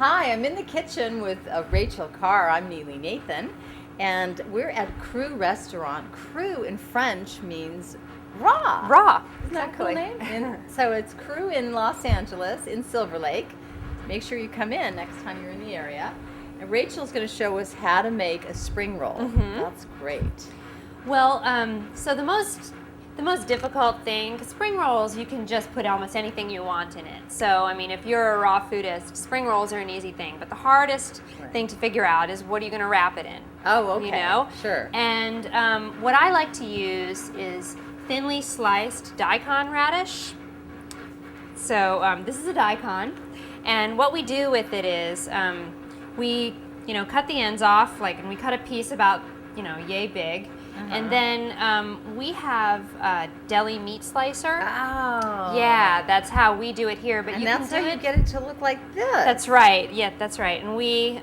Hi, I'm in the kitchen with Rachel Carr. I'm Neely Nathan, and we're at Cru Restaurant. Cru in French means raw. Raw. Isn't that a cool name? So it's Cru in Los Angeles, in Silver Lake. Make sure you come in next time you're in the area. And Rachel's going to show us how to make a spring roll. Mm-hmm. That's great. Well, so the most difficult thing, because spring rolls, you can just put almost anything you want in it. So, I mean, if you're a raw foodist, spring rolls are an easy thing. But the hardest thing to figure out is what are you going to wrap it in? Oh, okay. You know? Sure. And what I like to use is thinly sliced daikon radish. So this is a daikon. And what we do with it is we, cut the ends off, and we cut a piece about, yay big. And then we have a deli meat slicer. Oh. Yeah, that's how we do it here. But and you that's can do how it. You get it to look like this. That's right. Yeah, that's right. And we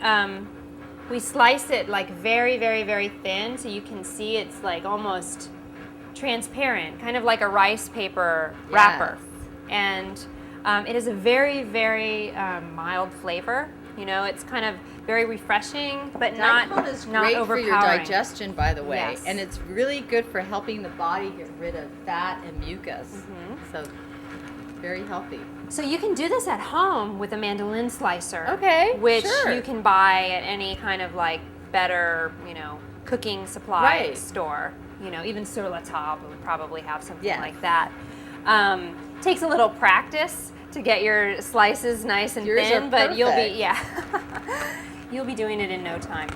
slice it very, very, very thin, so you can see it's almost transparent, kind of like a rice paper wrapper. And it is a very, very mild flavor. It's kind of very refreshing, but Daikon is great overpowering. for your digestion, by the way, Yes. and it's really good for helping the body get rid of fat and mucus. So, very healthy. So you can do this at home with a mandolin slicer. Okay, which sure. you can buy at any kind of better, cooking supply store. Even Sur La Table would probably have something like that. Takes a little practice to get your slices nice and Yours thin, are but you'll perfect. be you'll be doing it in no time.